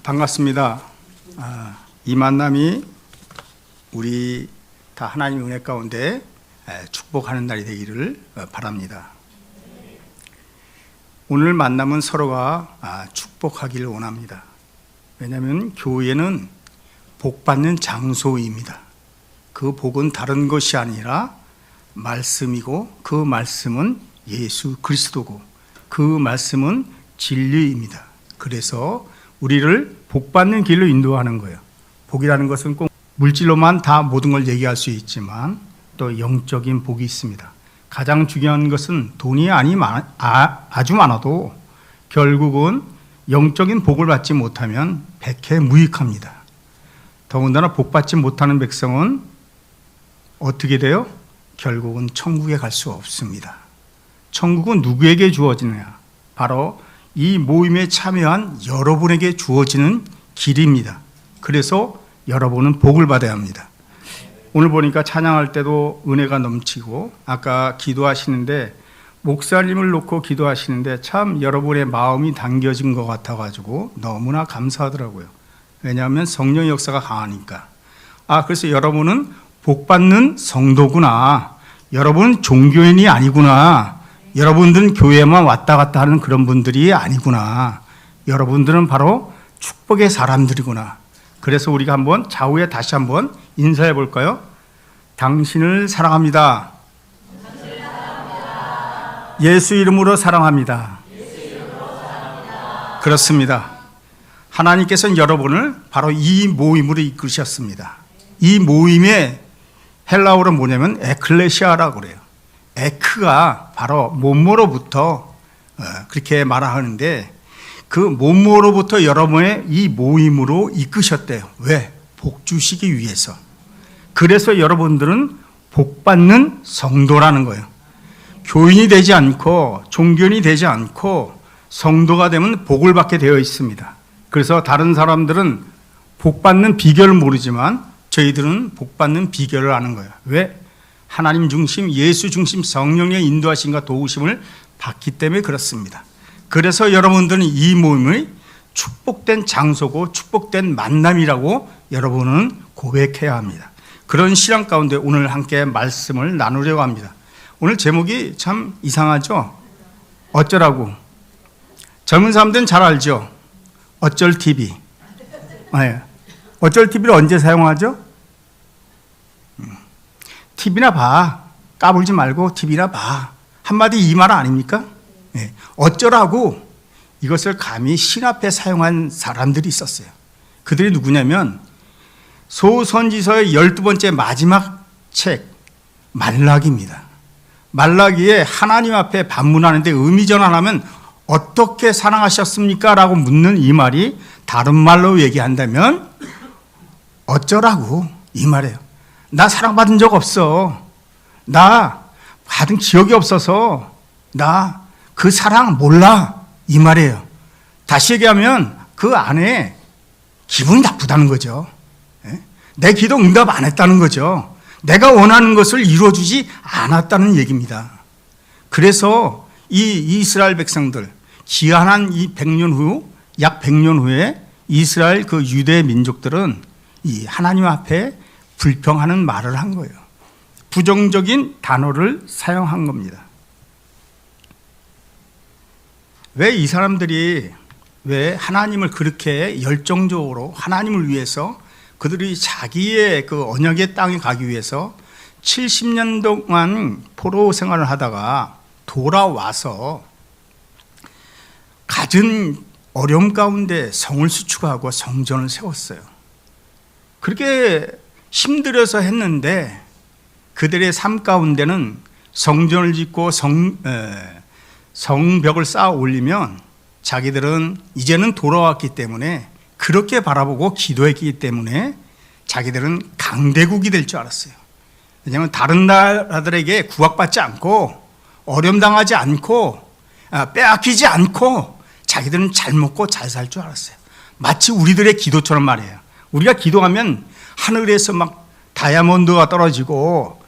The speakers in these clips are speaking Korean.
반갑습니다. 이 만남이 우리 다 하나님의 은혜 가운데 축복하는 날이 되기를 바랍니다. 오늘 만남은 서로가 축복하기를 원합니다. 왜냐하면 교회는 복받는 장소입니다. 그 복은 다른 것이 아니라 말씀이고, 그 말씀은 예수 그리스도고, 그 말씀은 진리입니다. 그래서 우리를 복받는 길로 인도하는 거예요. 복이라는 것은 꼭 물질로만 다 모든 걸 얘기할 수 있지만 또 영적인 복이 있습니다. 가장 중요한 것은 돈이 아주 많아도 결국은 영적인 복을 받지 못하면 백해무익합니다. 더군다나 복받지 못하는 백성은 어떻게 돼요? 결국은 천국에 갈 수 없습니다. 천국은 누구에게 주어지느냐? 바로 이 모임에 참여한 여러분에게 주어지는 길입니다. 그래서 여러분은 복을 받아야 합니다. 오늘 보니까 찬양할 때도 은혜가 넘치고, 아까 기도하시는데 목사님을 놓고 기도하시는데 참 여러분의 마음이 당겨진 것 같아가지고 너무나 감사하더라고요. 왜냐하면 성령의 역사가 강하니까. 그래서 여러분은 복받는 성도구나. 여러분은 종교인이 아니구나. 여러분들은 교회만 왔다 갔다 하는 그런 분들이 아니구나. 여러분들은 바로 축복의 사람들이구나. 그래서 우리가 한번 좌우에 다시 한번 인사해 볼까요? 당신을 사랑합니다. 예수 이름으로 사랑합니다. 그렇습니다. 하나님께서는 여러분을 바로 이 모임으로 이끄셨습니다. 이 모임의 헬라어로 뭐냐면 에클레시아라고 그래요. 에크가 바로 몸으로부터 그렇게 말하는데, 그 몸으로부터 여러분의 이 모임으로 이끄셨대요. 왜? 복 주시기 위해서. 그래서 여러분들은 복받는 성도라는 거예요. 교인이 되지 않고 종교인이 되지 않고 성도가 되면 복을 받게 되어 있습니다. 그래서 다른 사람들은 복받는 비결을 모르지만 저희들은 복받는 비결을 아는 거예요. 왜? 하나님 중심, 예수 중심 성령의 인도하심과 도우심을 받기 때문에 그렇습니다. 그래서 여러분들은 이 모임의 축복된 장소고 축복된 만남이라고 여러분은 고백해야 합니다. 그런 신앙 가운데 오늘 함께 말씀을 나누려고 합니다. 오늘 제목이 참 이상하죠? 어쩌라고? 젊은 사람들은 잘 알죠? 어쩔 TV. 어쩔 TV를 언제 사용하죠? TV나 봐. 까불지 말고 TV나 봐. 한마디 이 말 아닙니까? 어쩌라고 이것을 감히 신 앞에 사용한 사람들이 있었어요. 그들이 누구냐면 소선지서의 12번째 마지막 책 말라기입니다. 말라기에 하나님 앞에 반문하는데 의미전환하면 어떻게 사랑하셨습니까? 라고 묻는 이 말이 다른 말로 얘기한다면 어쩌라고 이 말이에요. 나 사랑받은 적 없어. 나 받은 기억이 없어서 나 그 사랑 몰라. 이 말이에요. 다시 얘기하면 그 안에 기분이 나쁘다는 거죠. 내 기도 응답 안 했다는 거죠. 내가 원하는 것을 이루어주지 않았다는 얘기입니다. 그래서 이 이스라엘 백성들, 기한한 이 100년 후, 약 100년 후에 이스라엘 그 유대 민족들은 이 하나님 앞에 불평하는 말을 한 거예요. 부정적인 단어를 사용한 겁니다. 왜 이 사람들이 왜 하나님을 그렇게 열정적으로 하나님을 위해서 그들이 자기의 그 언약의 땅에 가기 위해서 70년 동안 포로 생활을 하다가 돌아와서 갖은 어려움 가운데 성을 수축하고 성전을 세웠어요. 그렇게 힘들어서 했는데 그들의 삶 가운데는 성전을 짓고 성벽을 쌓아 올리면 자기들은 이제는 돌아왔기 때문에 그렇게 바라보고 기도했기 때문에 자기들은 강대국이 될 줄 알았어요. 왜냐하면 다른 나라들에게 구박받지 않고 어려움 당하지 않고 빼앗기지 않고 자기들은 잘 먹고 잘 살 줄 알았어요. 마치 우리들의 기도처럼 말이에요. 우리가 기도하면 하늘에서 막 다이아몬드가 떨어지고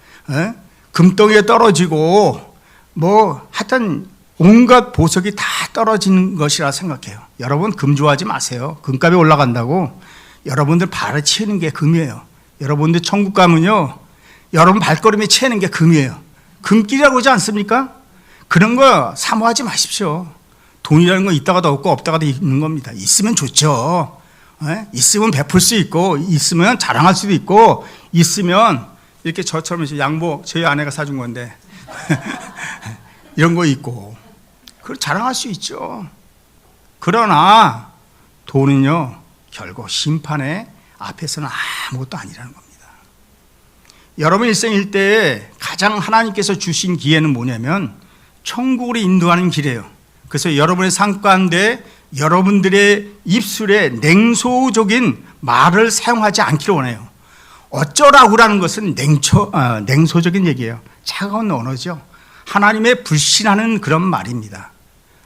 금덩이에 떨어지고 뭐 하여튼 온갖 보석이 다 떨어지는 것이라 생각해요. 여러분 금 좋아하지 마세요. 금값이 올라간다고 여러분들 발에 치는 게 금이에요. 여러분들 천국 가면요, 여러분 발걸음에 채는 게 금이에요. 금길이라고 그러지 않습니까? 그런 거 사모하지 마십시오. 돈이라는 건 있다가도 없고 없다가도 있는 겁니다. 있으면 좋죠. 있으면 베풀 수 있고, 있으면 자랑할 수도 있고, 있으면 이렇게 저처럼 양복 저희 아내가 사준 건데 이런 거 있고 그걸 자랑할 수 있죠. 그러나 돈은요, 결국 심판의 앞에서는 아무것도 아니라는 겁니다. 여러분 일생 일대에 가장 하나님께서 주신 기회는 뭐냐면 천국으로 인도하는 길이에요. 그래서 여러분의 삶 가운데 여러분들의 입술에 냉소적인 말을 사용하지 않기를 원해요. 어쩌라고라는 것은 냉소적인 얘기예요. 차가운 언어죠. 하나님의 불신하는 그런 말입니다.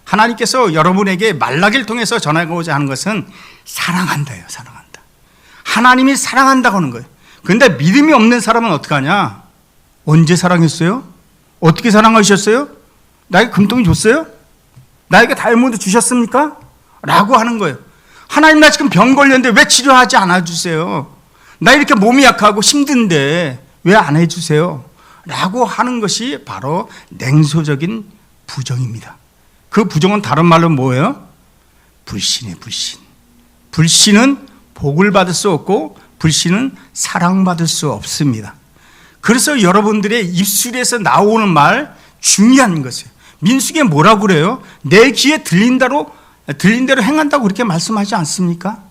하나님께서 여러분에게 말라기를 통해서 전하고자 하는 것은 사랑한다예요. 사랑한다. 하나님이 사랑한다고 하는 거예요. 그런데 믿음이 없는 사람은 어떡하냐? 언제 사랑했어요? 어떻게 사랑하셨어요? 나에게 금덩이 줬어요? 나에게 다이아몬드 주셨습니까? 라고 하는 거예요. 하나님, 나 지금 병 걸렸는데 왜 치료하지 않아 주세요? 나 이렇게 몸이 약하고 힘든데 왜 안 해주세요? 라고 하는 것이 바로 냉소적인 부정입니다. 그 부정은 다른 말로 뭐예요? 불신이에요. 불신. 불신은 복을 받을 수 없고 불신은 사랑받을 수 없습니다. 그래서 여러분들의 입술에서 나오는 말 중요한 것이에요. 민수기에 뭐라고 그래요? 내 귀에 들린 대로 행한다고 그렇게 말씀하지 않습니까?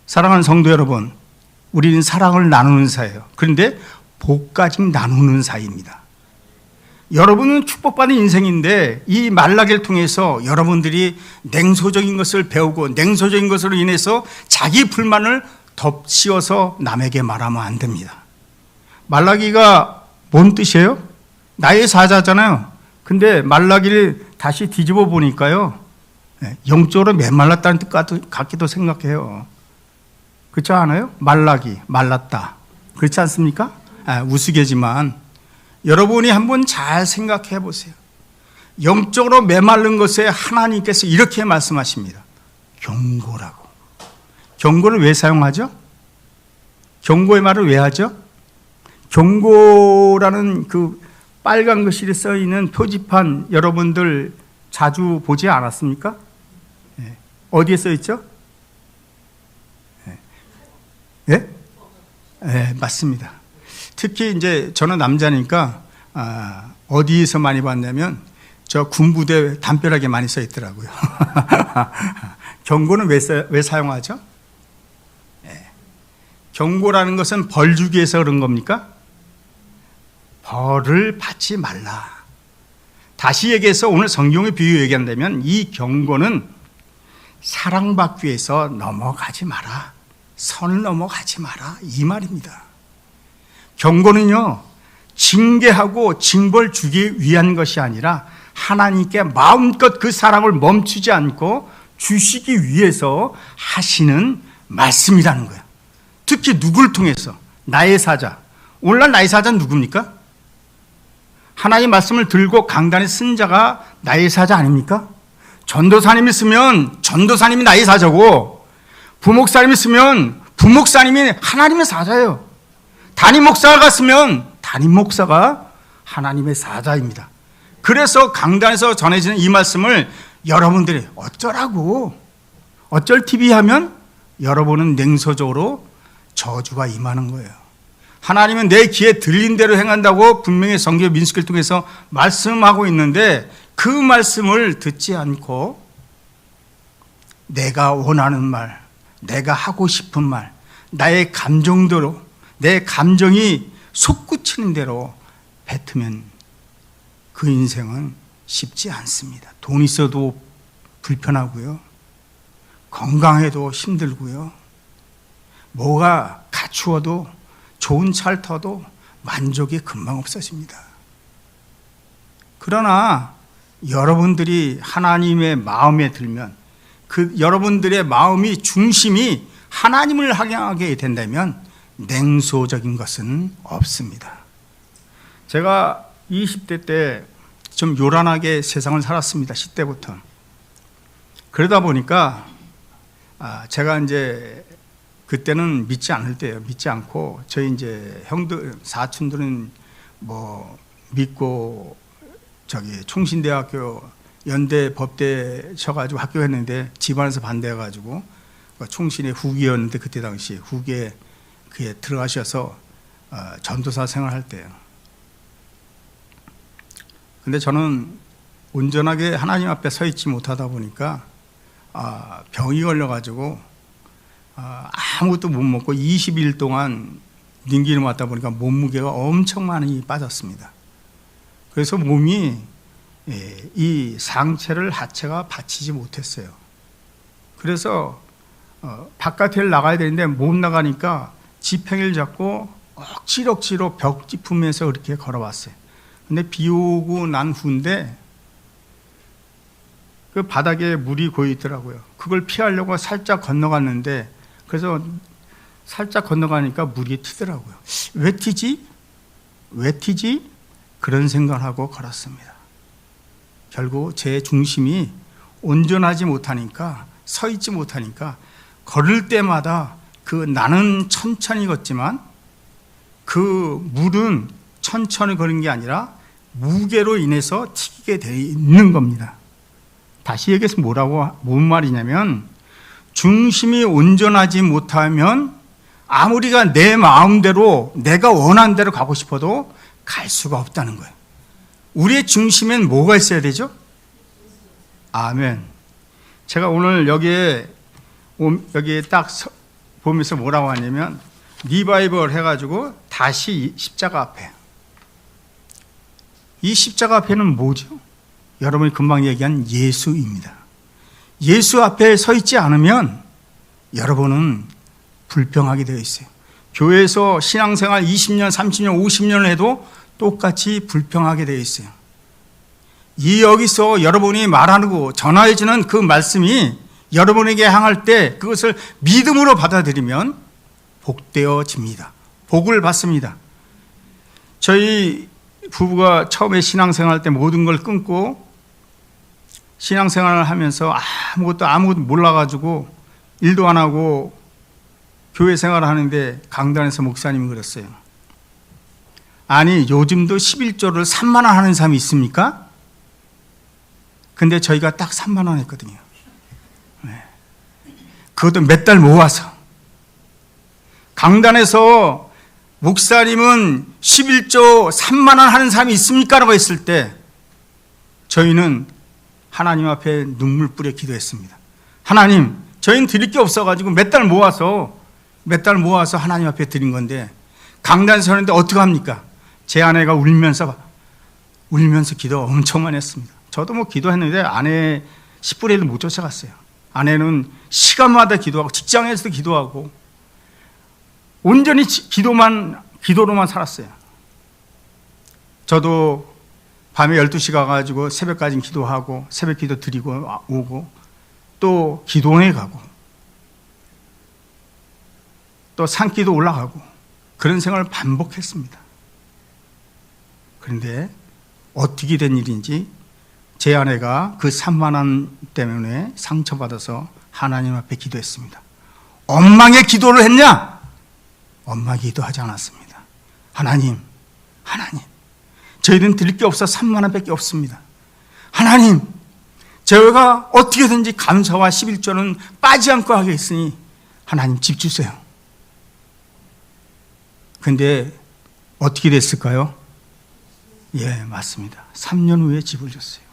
사랑하는 성도 여러분, 우리는 사랑을 나누는 사이예요. 그런데 복까지 나누는 사이입니다. 여러분은 축복받은 인생인데 이 말라기를 통해서 여러분들이 냉소적인 것을 배우고 냉소적인 것으로 인해서 자기 불만을 덮씌워서 남에게 말하면 안 됩니다. 말라기가 뭔 뜻이에요? 나의 사자잖아요. 근데 말라기를 다시 뒤집어 보니까요, 영적으로 메말랐다는 뜻 같기도 생각해요. 그렇지 않아요? 말라기, 말랐다. 그렇지 않습니까? 우스개지만 여러분이 한번 잘 생각해 보세요. 영적으로 메마른 것에 하나님께서 이렇게 말씀하십니다. 경고라고. 경고를 왜 사용하죠? 경고의 말을 왜 하죠? 경고라는 그 빨간 글씨에 써 있는 표지판 여러분들 자주 보지 않았습니까? 어디에 써 있죠? 예? 네, 맞습니다. 특히 이제 저는 남자니까 어디에서 많이 봤냐면 저 군부대 담벼락에 많이 써 있더라고요. 경고는 왜 사용하죠? 네. 경고라는 것은 벌 주기 위해서 그런 겁니까? 벌을 받지 말라. 다시 얘기해서 오늘 성경의 비유 얘기한다면 이 경고는 사랑받기 위해서 넘어가지 마라. 선을 넘어가지 마라. 이 말입니다. 경고는요, 징계하고 징벌 주기 위한 것이 아니라 하나님께 마음껏 그 사랑을 멈추지 않고 주시기 위해서 하시는 말씀이라는 거예요. 특히 누구를 통해서? 나의 사자. 오늘날 나의 사자는 누굽니까? 하나님의 말씀을 들고 강단에 쓴 자가 나의 사자 아닙니까? 전도사님이 있으면 전도사님이 나의 사자고, 부목사님이 있으면 부목사님이 하나님의 사자예요. 담임 목사가 쓰면 담임 목사가 하나님의 사자입니다. 그래서 강단에서 전해지는 이 말씀을 여러분들이 어쩌라고, 어쩔 TV 하면 여러분은 냉소적으로 저주가 임하는 거예요. 하나님은 내 귀에 들린 대로 행한다고 분명히 성경 민수기를 통해서 말씀하고 있는데 그 말씀을 듣지 않고 내가 원하는 말, 내가 하고 싶은 말, 나의 감정대로, 내 감정이 솟구치는 대로 뱉으면 그 인생은 쉽지 않습니다. 돈 있어도 불편하고요, 건강해도 힘들고요, 뭐가 갖추어도 좋은 차를 타도 만족이 금방 없어집니다. 그러나 여러분들이 하나님의 마음에 들면, 그 여러분들의 마음이 중심이 하나님을 향하게 된다면 냉소적인 것은 없습니다. 제가 20대 때 좀 요란하게 세상을 살았습니다. 10대부터. 그러다 보니까 제가 이제 그때는 믿지 않을 때예요. 믿지 않고 저희 이제 형들, 사촌들은 뭐 믿고 총신대학교 연대 법대 쳐가지고 학교 했는데 집안에서 반대해가지고 총신의 후기였는데 그때 당시 후기에 그에 들어가셔서 전도사 생활할 때예요. 근데 저는 온전하게 하나님 앞에 서 있지 못하다 보니까 병이 걸려가지고 아무것도 못 먹고 20일 동안 링기를 맞다 보니까 몸무게가 엄청 많이 빠졌습니다. 그래서 몸이 이 상체를 하체가 받치지 못했어요. 그래서 바깥에 나가야 되는데 못 나가니까 지팽이를 잡고 억지로 벽 짚으면서 그렇게 걸어왔어요. 근데 비 오고 난 후인데 그 바닥에 물이 고여 있더라고요. 그걸 피하려고 살짝 건너갔는데 그래서 살짝 건너가니까 물이 튀더라고요. 왜 튀지? 그런 생각을 하고 걸었습니다. 결국 제 중심이 온전하지 못하니까, 서 있지 못하니까 걸을 때마다 나는 천천히 걷지만 그 물은 천천히 걸은 게 아니라 무게로 인해서 튀기게 되어 있는 겁니다. 다시 얘기해서 뭔 말이냐면, 중심이 온전하지 못하면 아무리가 내 마음대로 내가 원하는 대로 가고 싶어도 갈 수가 없다는 거예요. 우리의 중심엔 뭐가 있어야 되죠? 아멘. 제가 오늘 여기에 딱 보면서 뭐라고 하냐면, 리바이벌 해가지고 다시 십자가 앞에. 이 십자가 앞에는 뭐죠? 여러분이 금방 얘기한 예수입니다. 예수 앞에 서 있지 않으면 여러분은 불평하게 되어 있어요. 교회에서 신앙생활 20년, 30년, 50년을 해도 똑같이 불평하게 되어 있어요. 여기서 여러분이 말하고 전하여지는 그 말씀이 여러분에게 향할 때 그것을 믿음으로 받아들이면 복되어집니다. 복을 받습니다. 저희 부부가 처음에 신앙생활 때 모든 걸 끊고 신앙생활을 하면서 아무것도 몰라가지고 일도 안 하고 교회 생활을 하는데 강단에서 목사님이 그랬어요. 아니, 요즘도 11조를 3만 원 하는 사람이 있습니까? 근데 저희가 딱 3만 원 했거든요. 네. 그것도 몇 달 모아서. 강단에서 목사님은 11조 3만 원 하는 사람이 있습니까? 라고 했을 때 저희는 하나님 앞에 눈물 뿌려 기도했습니다. 하나님, 저희는 드릴 게 없어가지고 몇 달 모아서 하나님 앞에 드린 건데 강단에서 하는데 어떻게 합니까? 제 아내가 울면서 기도 엄청 많이 했습니다. 저도 뭐 기도했는데 아내 10분의 1도 못 쫓아갔어요. 아내는 시간마다 기도하고 직장에서도 기도하고 온전히 기도로만 살았어요. 저도 밤에 12시 가가지고 새벽까지 기도하고 새벽 기도 드리고 오고 또 기도원에 가고 또 산기도 올라가고 그런 생활을 반복했습니다. 그런데 어떻게 된 일인지 제 아내가 그 3만 원 때문에 상처받아서 하나님 앞에 기도했습니다. 엉망의 기도를 했냐? 엉망 기도하지 않았습니다. 하나님, 저희는 드릴 게 없어 3만 원밖에 없습니다. 하나님, 저희가 어떻게든지 감사와 11조는 빠지 않고 하겠으니 하나님 집 주세요. 근데 어떻게 됐을까요? 예, 맞습니다. 3년 후에 집을 줬어요.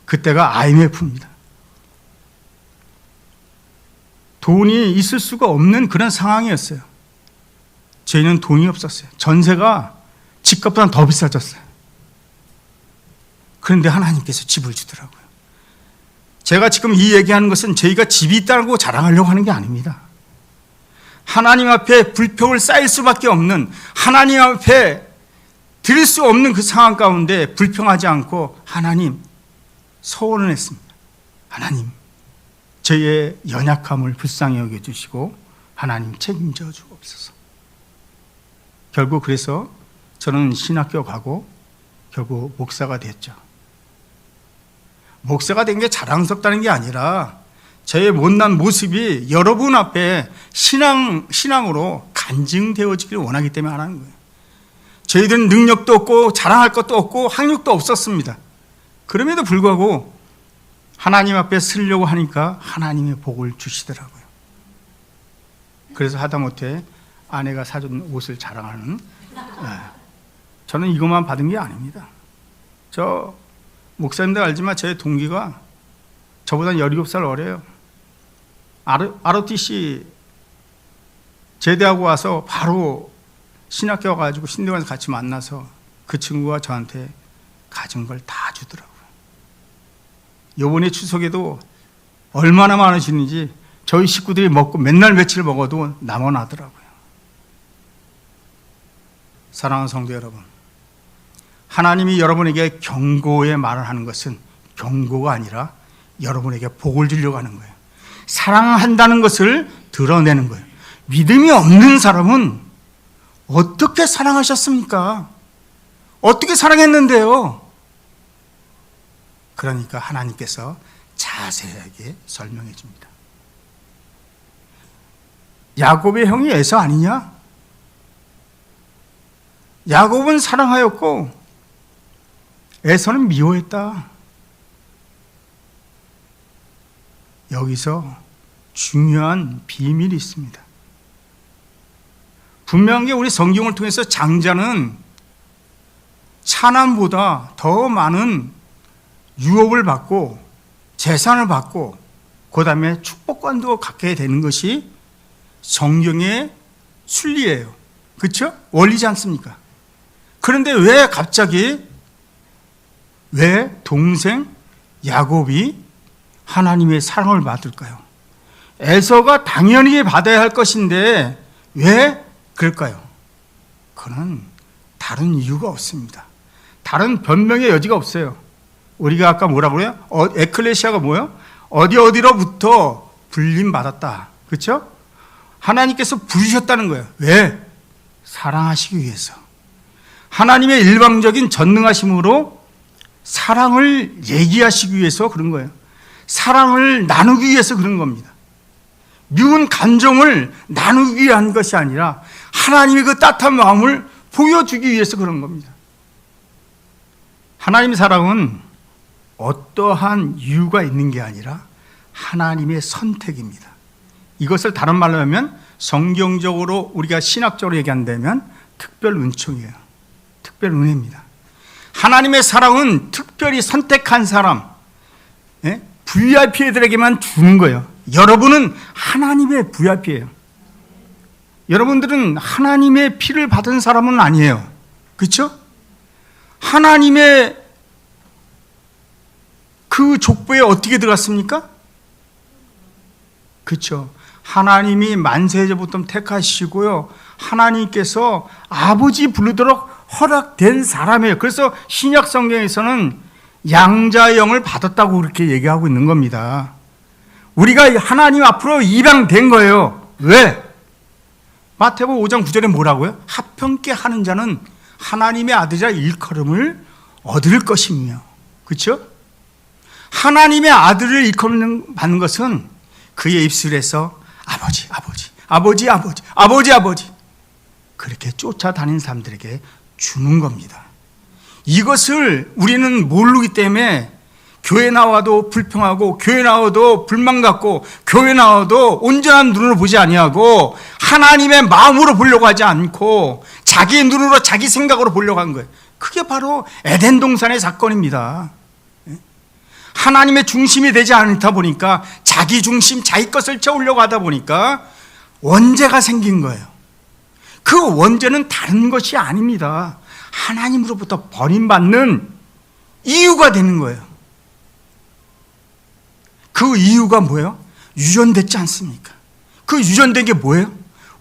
그때가 IMF입니다. 돈이 있을 수가 없는 그런 상황이었어요. 저희는 돈이 없었어요. 전세가 집값보다 더 비싸졌어요. 그런데 하나님께서 집을 주더라고요. 제가 지금 이 얘기하는 것은 저희가 집이 있다고 자랑하려고 하는 게 아닙니다. 하나님 앞에 불평을 쌓일 수밖에 없는, 하나님 앞에 드릴 수 없는 그 상황 가운데 불평하지 않고 하나님 소원을 했습니다. 하나님, 저희의 연약함을 불쌍히 여겨주시고 하나님 책임져 주옵소서. 결국 그래서 저는 신학교 가고 결국 목사가 됐죠. 목사가 된 게 자랑스럽다는 게 아니라 저의 못난 모습이 여러분 앞에 신앙으로 간증되어지기를 원하기 때문에 하는 거예요. 저희들은 능력도 없고 자랑할 것도 없고 학력도 없었습니다. 그럼에도 불구하고 하나님 앞에 쓰려고 하니까 하나님의 복을 주시더라고요. 그래서 하다못해 아내가 사준 옷을 자랑하는, 저는 이것만 받은 게 아닙니다. 저 목사님들 알지만 제 동기가 저보다 17살 어려요. ROTC 제대하고 와서 바로 신학교 와가지고 신대원에서 같이 만나서 그 친구가 저한테 가진 걸 다 주더라고요. 요번에 추석에도 얼마나 많으시는지 저희 식구들이 먹고 맨날 며칠 먹어도 남아나더라고요. 사랑하는 성도 여러분, 하나님이 여러분에게 경고의 말을 하는 것은 경고가 아니라 여러분에게 복을 주려고 하는 거예요. 사랑한다는 것을 드러내는 거예요. 믿음이 없는 사람은 어떻게 사랑하셨습니까? 어떻게 사랑했는데요? 그러니까 하나님께서 자세하게 설명해 줍니다. 야곱의 형이 에서 아니냐? 야곱은 사랑하였고 에서는 미워했다. 여기서 중요한 비밀이 있습니다. 분명히 우리 성경을 통해서 장자는 차남보다 더 많은 유업을 받고 재산을 받고 그 다음에 축복관도 갖게 되는 것이 성경의 순리예요. 그렇죠? 원리지 않습니까? 그런데 왜 갑자기 동생 야곱이 하나님의 사랑을 받을까요? 에서가 당연히 받아야 할 것인데 왜 그럴까요? 그는 다른 이유가 없습니다. 다른 변명의 여지가 없어요. 우리가 아까 뭐라고 그래요? 에클레시아가 뭐예요? 어디로부터 불림받았다. 그렇죠? 하나님께서 부르셨다는 거예요. 왜? 사랑하시기 위해서. 하나님의 일방적인 전능하심으로 사랑을 얘기하시기 위해서 그런 거예요. 사랑을 나누기 위해서 그런 겁니다. 미운 감정을 나누기 위한 것이 아니라 하나님의 그 따뜻한 마음을 보여주기 위해서 그런 겁니다. 하나님의 사랑은 어떠한 이유가 있는 게 아니라 하나님의 선택입니다. 이것을 다른 말로 하면 성경적으로 우리가 신학적으로 얘기한다면 특별 은총이에요. 특별 은혜입니다. 하나님의 사랑은 특별히 선택한 사람, VIP들에게만 주는 거예요. 여러분은 하나님의 VIP예요. 여러분들은 하나님의 피를 받은 사람은 아니에요. 그렇죠? 하나님의 그 족보에 어떻게 들어갔습니까? 그렇죠. 하나님이 만세제부터 택하시고요. 하나님께서 아버지 부르도록 허락된 사람이에요. 그래서 신약 성경에서는 양자영을 받았다고 그렇게 얘기하고 있는 겁니다. 우리가 하나님 앞으로 입양된 거예요. 왜? 마태복음 5장 9절에 뭐라고요? 합평케 하는 자는 하나님의 아들이라 일컬음을 얻을 것이며, 그렇죠? 하나님의 아들을 일컬음 받는 것은 그의 입술에서 아버지, 아버지, 아버지, 아버지, 아버지, 아버지 그렇게 쫓아다니는 사람들에게 주는 겁니다. 이것을 우리는 모르기 때문에 교회 나와도 불평하고 교회 나와도 불만 갖고 교회 나와도 온전한 눈으로 보지 아니하고 하나님의 마음으로 보려고 하지 않고 자기 눈으로 자기 생각으로 보려고 한 거예요. 그게 바로 에덴 동산의 사건입니다. 하나님의 중심이 되지 않다 보니까 자기 중심, 자기 것을 채우려고 하다 보니까 원죄가 생긴 거예요. 그 원죄는 다른 것이 아닙니다. 하나님으로부터 버림받는 이유가 되는 거예요. 그 이유가 뭐예요? 유전됐지 않습니까? 그 유전된 게 뭐예요?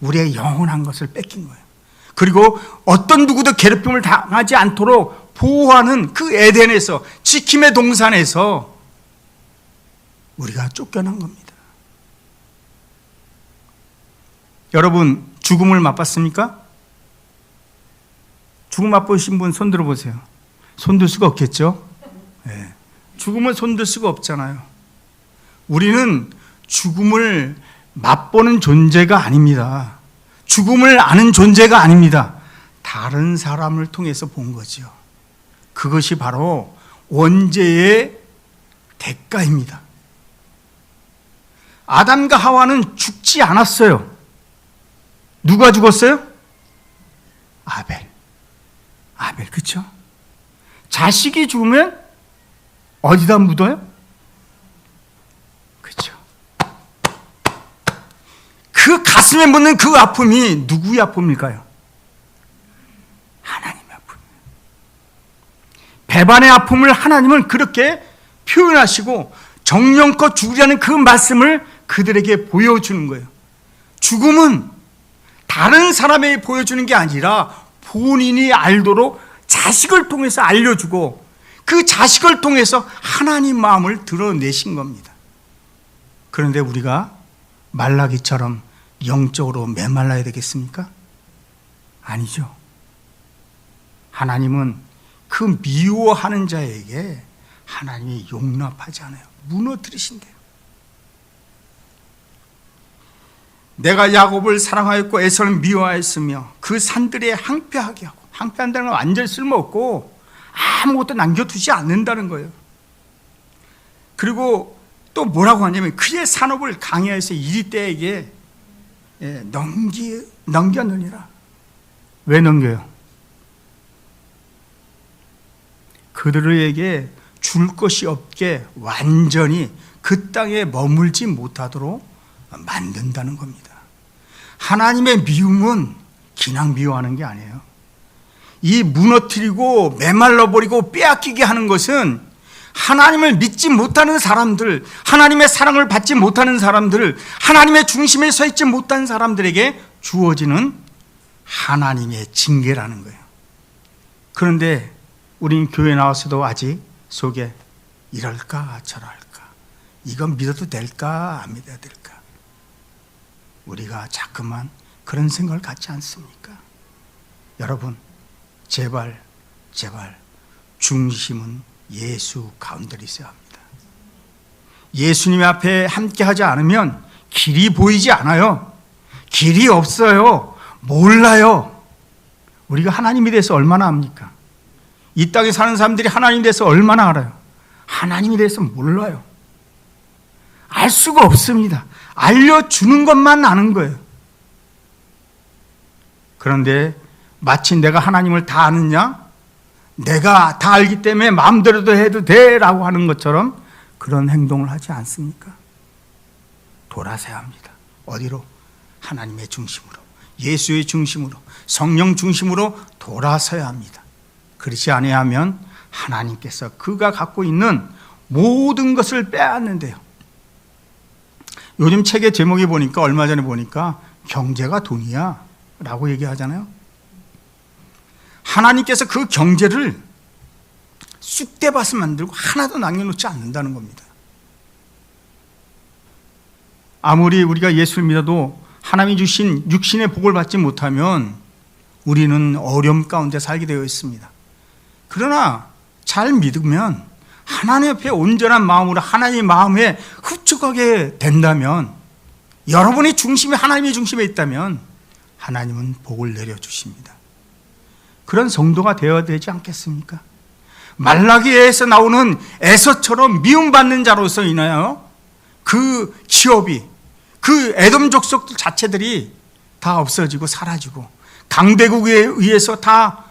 우리의 영원한 것을 뺏긴 거예요. 그리고 어떤 누구도 괴롭힘을 당하지 않도록 보호하는 그 에덴에서, 지킴의 동산에서 우리가 쫓겨난 겁니다. 여러분, 죽음을 맛봤습니까? 죽음 맛보신 분 손 들어보세요. 손들 수가 없겠죠? 네. 죽음을 손들 수가 없잖아요. 우리는 죽음을 맛보는 존재가 아닙니다. 죽음을 아는 존재가 아닙니다. 다른 사람을 통해서 본 거죠. 그것이 바로 원죄의 대가입니다. 아담과 하와는 죽지 않았어요. 누가 죽었어요? 아벨, 그렇죠? 자식이 죽으면 어디다 묻어요? 그렇죠? 그 가슴에 묻는 그 아픔이 누구의 아픔일까요? 하나님의 아픔이에요. 배반의 아픔을 하나님은 그렇게 표현하시고 정령껏 죽으려는 그 말씀을 그들에게 보여주는 거예요. 죽음은 다른 사람에게 보여주는 게 아니라 본인이 알도록 자식을 통해서 알려주고 그 자식을 통해서 하나님 마음을 드러내신 겁니다. 그런데 우리가 말라기처럼 영적으로 메말라야 되겠습니까? 아니죠. 하나님은 그 미워하는 자에게 하나님이 용납하지 않아요. 무너뜨리신대요. 내가 야곱을 사랑하였고 에서를 미워하였으며 그 산들에 항폐하게 하고, 항폐한다는 건 완전히 쓸모없고 아무것도 남겨두지 않는다는 거예요. 그리고 또 뭐라고 하냐면 그의 산업을 강야에서 이리떼에게 넘겨느니라. 왜 넘겨요? 그들에게 줄 것이 없게 완전히 그 땅에 머물지 못하도록 만든다는 겁니다. 하나님의 미움은 그냥 미워하는 게 아니에요. 이 무너뜨리고 메말라버리고 빼앗기게 하는 것은 하나님을 믿지 못하는 사람들, 하나님의 사랑을 받지 못하는 사람들, 하나님의 중심에 서 있지 못한 사람들에게 주어지는 하나님의 징계라는 거예요. 그런데 우린 교회 나와서도 아직 속에 이럴까 저럴까, 이건 믿어도 될까 안 믿어야 될까, 우리가 자꾸만 그런 생각을 갖지 않습니까? 여러분, 제발 중심은 예수 가운데 있어야 합니다. 예수님 앞에 함께 하지 않으면 길이 보이지 않아요. 길이 없어요. 몰라요. 우리가 하나님에 대해서 얼마나 압니까? 이 땅에 사는 사람들이 하나님에 대해서 얼마나 알아요? 하나님에 대해서 몰라요. 알 수가 없습니다. 알려주는 것만 아는 거예요. 그런데 마치 내가 하나님을 다 아느냐? 내가 다 알기 때문에 마음대로도 해도 돼 라고 하는 것처럼 그런 행동을 하지 않습니까? 돌아서야 합니다. 어디로? 하나님의 중심으로, 예수의 중심으로, 성령 중심으로 돌아서야 합니다. 그렇지 아니하면 하나님께서 그가 갖고 있는 모든 것을 빼앗는데요. 요즘 책의 제목이 보니까, 얼마 전에 보니까 경제가 돈이야 라고 얘기하잖아요. 하나님께서 그 경제를 쑥대밭을 만들고 하나도 남겨놓지 않는다는 겁니다. 아무리 우리가 예수를 믿어도 하나님이 주신 육신의 복을 받지 못하면 우리는 어려움 가운데 살게 되어 있습니다. 그러나 잘 믿으면 하나님 앞에 온전한 마음으로 하나님의 마음에 흡족하게 된다면, 여러분의 중심이 하나님의 중심에 있다면 하나님은 복을 내려주십니다. 그런 성도가 되어야 되지 않겠습니까? 말라기에서 나오는 에서처럼 미움받는 자로서 인하여 그 기업이, 그 에돔 족속들 자체들이 다 없어지고 사라지고 강대국에 의해서 다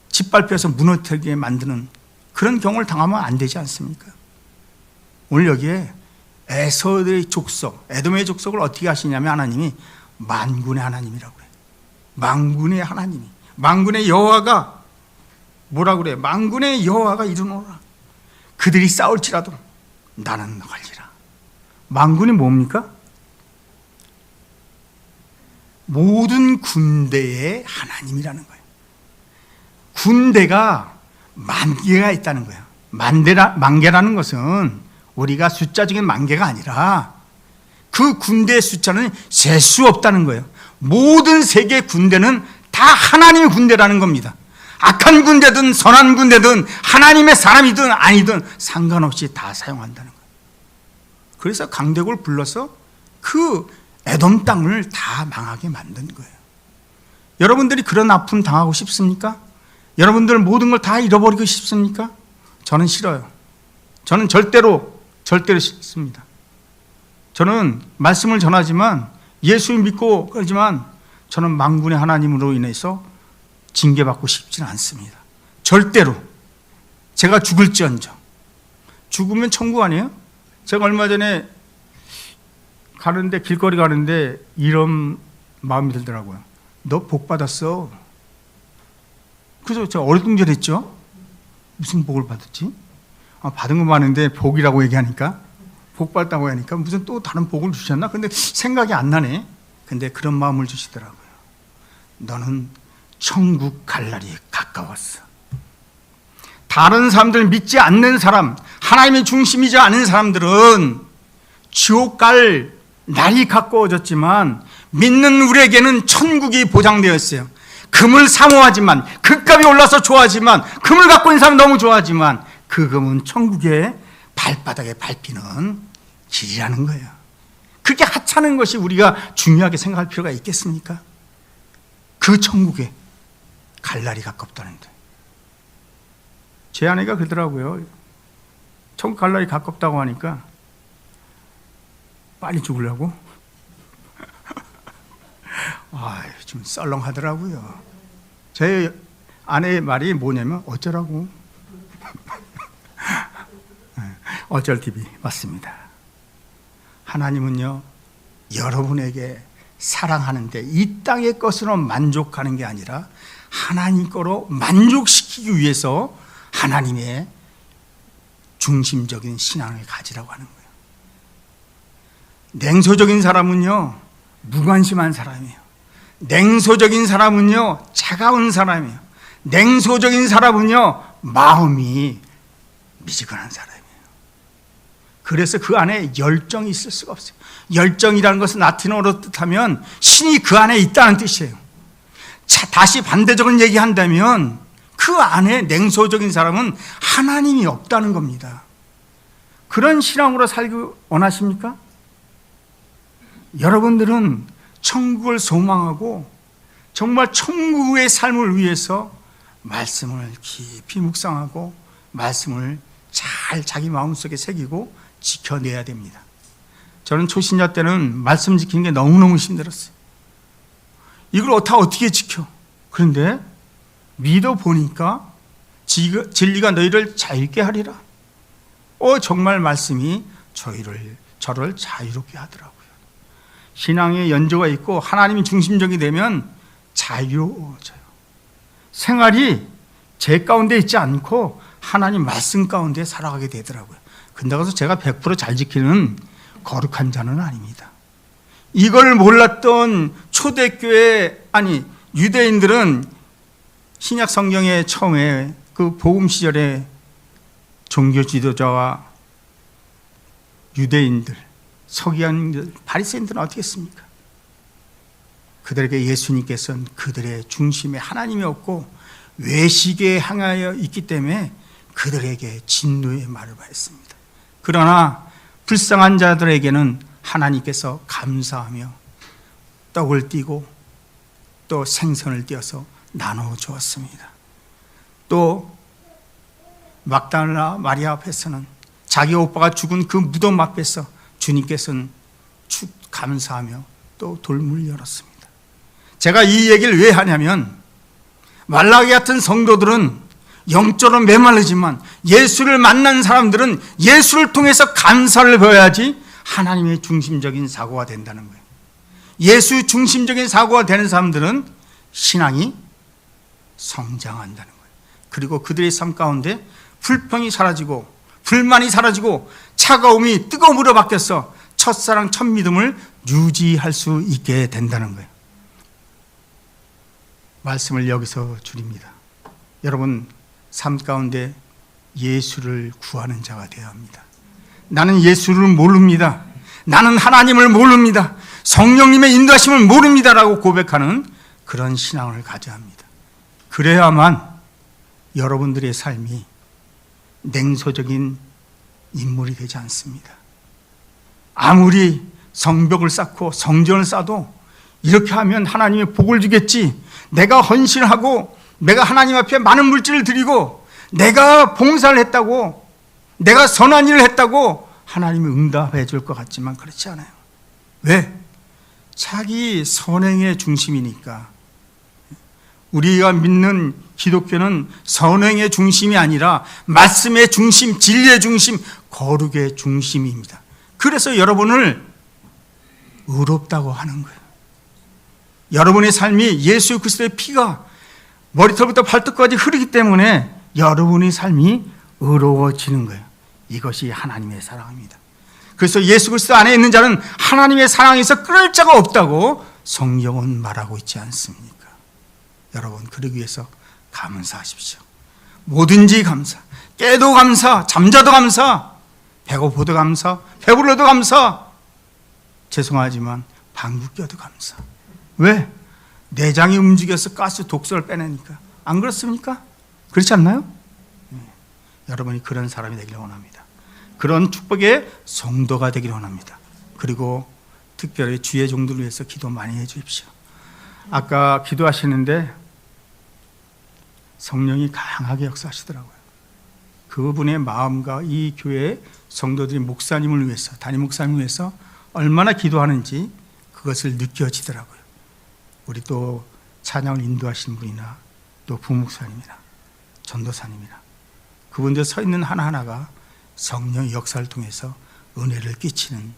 짓밟혀서 무너뜨리게 만드는 그런 경우를 당하면 안 되지 않습니까? 오늘 여기에 에서의 족속, 에돔의 족속을 어떻게 하시냐면 하나님이 만군의 하나님이라고 그래요. 만군의 하나님이, 만군의 여호와가 뭐라고 그래요? 만군의 여호와가 이르노라. 그들이 싸울지라도 나는 할지라. 만군이 뭡니까? 모든 군대의 하나님이라는 거예요. 군대가 만 개가 있다는 거예요. 만 개라는 것은 우리가 숫자적인 만 개가 아니라 그 군대의 숫자는 셀 수 없다는 거예요. 모든 세계 군대는 다 하나님의 군대라는 겁니다. 악한 군대든 선한 군대든 하나님의 사람이든 아니든 상관없이 다 사용한다는 거예요. 그래서 강대국을 불러서 그 에돔 땅을 다 망하게 만든 거예요. 여러분들이 그런 아픔 당하고 싶습니까? 여러분들 모든 걸 다 잃어버리고 싶습니까? 저는 싫어요. 저는 절대로 싫습니다. 저는 말씀을 전하지만 예수 믿고 그러지만 저는 만군의 하나님으로 인해서 징계받고 싶지는 않습니다. 절대로. 제가 죽을지언정. 죽으면 천국 아니에요? 제가 얼마 전에 길거리 가는데 이런 마음이 들더라고요. 너 복 받았어. 그래서 제가 얼뚱절했죠. 무슨 복을 받았지? 받은 거 많은데 복이라고 얘기하니까, 복 받았다고 하니까 무슨 또 다른 복을 주셨나? 근데 생각이 안 나네. 근데 그런 마음을 주시더라고요. 너는 천국 갈 날이 가까웠어. 다른 사람들 믿지 않는 사람, 하나님의 중심이지 않은 사람들은 지옥 갈 날이 가까워졌지만 믿는 우리에게는 천국이 보장되어 있어요. 금을 사모하지만, 금값이 올라서 좋아하지만, 금을 갖고 있는 사람은 너무 좋아하지만 그 금은 천국의 발바닥에 밟히는 길이라는 거예요. 그렇게 하찮은 것이 우리가 중요하게 생각할 필요가 있겠습니까? 그 천국에 갈 날이 가깝다는데. 제 아내가 그러더라고요. 천국 갈 날이 가깝다고 하니까 빨리 죽으려고? 좀 썰렁하더라고요. 제 아내의 말이 뭐냐면 어쩌라고. 어쩔 TV 맞습니다. 하나님은요, 여러분에게 사랑하는데 이 땅의 것으로 만족하는 게 아니라 하나님 거로 만족시키기 위해서 하나님의 중심적인 신앙을 가지라고 하는 거예요. 냉소적인 사람은요, 무관심한 사람이에요. 냉소적인 사람은요, 차가운 사람이에요. 냉소적인 사람은요, 마음이 미지근한 사람이에요. 그래서 그 안에 열정이 있을 수가 없어요. 열정이라는 것은 라틴어로 뜻하면 신이 그 안에 있다는 뜻이에요. 다시 반대적으로 얘기한다면 그 안에 냉소적인 사람은 하나님이 없다는 겁니다. 그런 신앙으로 살기 원하십니까? 여러분들은 천국을 소망하고 정말 천국의 삶을 위해서 말씀을 깊이 묵상하고 말씀을 잘 자기 마음속에 새기고 지켜내야 됩니다. 저는 초신자 때는 말씀 지키는 게 너무너무 힘들었어요. 이걸 다 어떻게 지켜? 그런데 믿어보니까 진리가 너희를 자유롭게 하리라. 정말 말씀이 저를 자유롭게 하더라고요. 신앙의 연조가 있고 하나님이 중심적이 되면 자유로워져요. 생활이 제 가운데 있지 않고 하나님 말씀 가운데 살아가게 되더라고요. 근데 제가 100% 잘 지키는 거룩한 자는 아닙니다. 이걸 몰랐던 초대교회, 유대인들은 신약 성경의 처음에 그 복음 시절에 종교 지도자와 유대인들, 서기관들, 바리새인들은 어떻게 했습니까? 그들에게 예수님께서는 그들의 중심에 하나님이 없고 외식에 향하여 있기 때문에 그들에게 진노의 말을 하였습니다. 그러나 불쌍한 자들에게는 하나님께서 감사하며 떡을 띄고 또 생선을 띄어서 나눠 주었습니다. 또 막달라 마리아 앞에서는 자기 오빠가 죽은 그 무덤 앞에서 주님께서는 감사하며 또 돌문을 열었습니다. 제가 이 얘기를 왜 하냐면 말라기 같은 성도들은 영적으로 메말르지만 예수를 만난 사람들은 예수를 통해서 감사를 보여야지 하나님의 중심적인 사고가 된다는 거예요. 예수 중심적인 사고가 되는 사람들은 신앙이 성장한다는 거예요. 그리고 그들의 삶 가운데 불평이 사라지고 불만이 사라지고 차가움이 뜨거움으로 바뀌어서 첫사랑 첫 믿음을 유지할 수 있게 된다는 거예요. 말씀을 여기서 줄입니다. 여러분 삶 가운데 예수를 구하는 자가 되어야 합니다. 나는 예수를 모릅니다. 나는 하나님을 모릅니다. 성령님의 인도하심을 모릅니다라고 고백하는 그런 신앙을 가져야 합니다. 그래야만 여러분들의 삶이 냉소적인 인물이 되지 않습니다. 아무리 성벽을 쌓고 성전을 쌓아도 이렇게 하면 하나님이 복을 주겠지, 내가 헌신하고 내가 하나님 앞에 많은 물질을 드리고 내가 봉사를 했다고, 내가 선한 일을 했다고 하나님이 응답해 줄 것 같지만 그렇지 않아요. 왜? 자기 선행의 중심이니까. 우리가 믿는 기독교는 선행의 중심이 아니라 말씀의 중심, 진리의 중심, 거룩의 중심입니다. 그래서 여러분을 의롭다고 하는 거예요. 여러분의 삶이 예수 그리스도의 피가 머리털부터 발끝까지 흐르기 때문에 여러분의 삶이 의로워지는 거예요. 이것이 하나님의 사랑입니다. 그래서 예수 그리스도 안에 있는 자는 하나님의 사랑에서 끊을 자가 없다고 성경은 말하고 있지 않습니까? 여러분, 그러기 위해서 감사하십시오. 뭐든지 감사, 깨도 감사, 잠자도 감사, 배고파도 감사, 배불러도 감사, 죄송하지만 방귀 껴도 감사. 왜? 내장이 움직여서 가스 독소를 빼내니까. 안 그렇습니까? 그렇지 않나요? 여러분이 그런 사람이 되기를 원합니다. 그런 축복의 성도가 되기를 원합니다. 그리고 특별히 주의 종들을 위해서 기도 많이 해 주십시오. 아까 기도하시는데 성령이 강하게 역사하시더라고요. 그분의 마음과 이 교회 성도들이 목사님을 위해서, 담임 목사님을 위해서 얼마나 기도하는지 그것을 느껴지더라고요. 우리 또 찬양을 인도하신 분이나 또 부목사님이나 전도사님이나 그분들 서 있는 하나하나가 성령의 역사를 통해서 은혜를 끼치는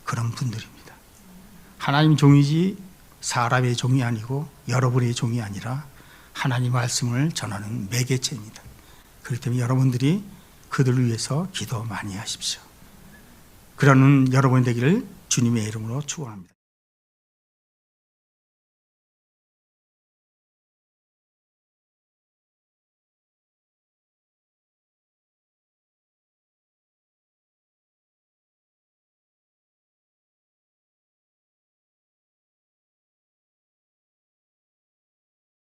그런 분들입니다. 하나님 종이지 사람의 종이 아니고 여러분의 종이 아니라 하나님 말씀을 전하는 매개체입니다. 그렇기 때문에 여러분들이 그들을 위해서 기도 많이 하십시오. 그러는 여러분이 되기를 주님의 이름으로 축원합니다.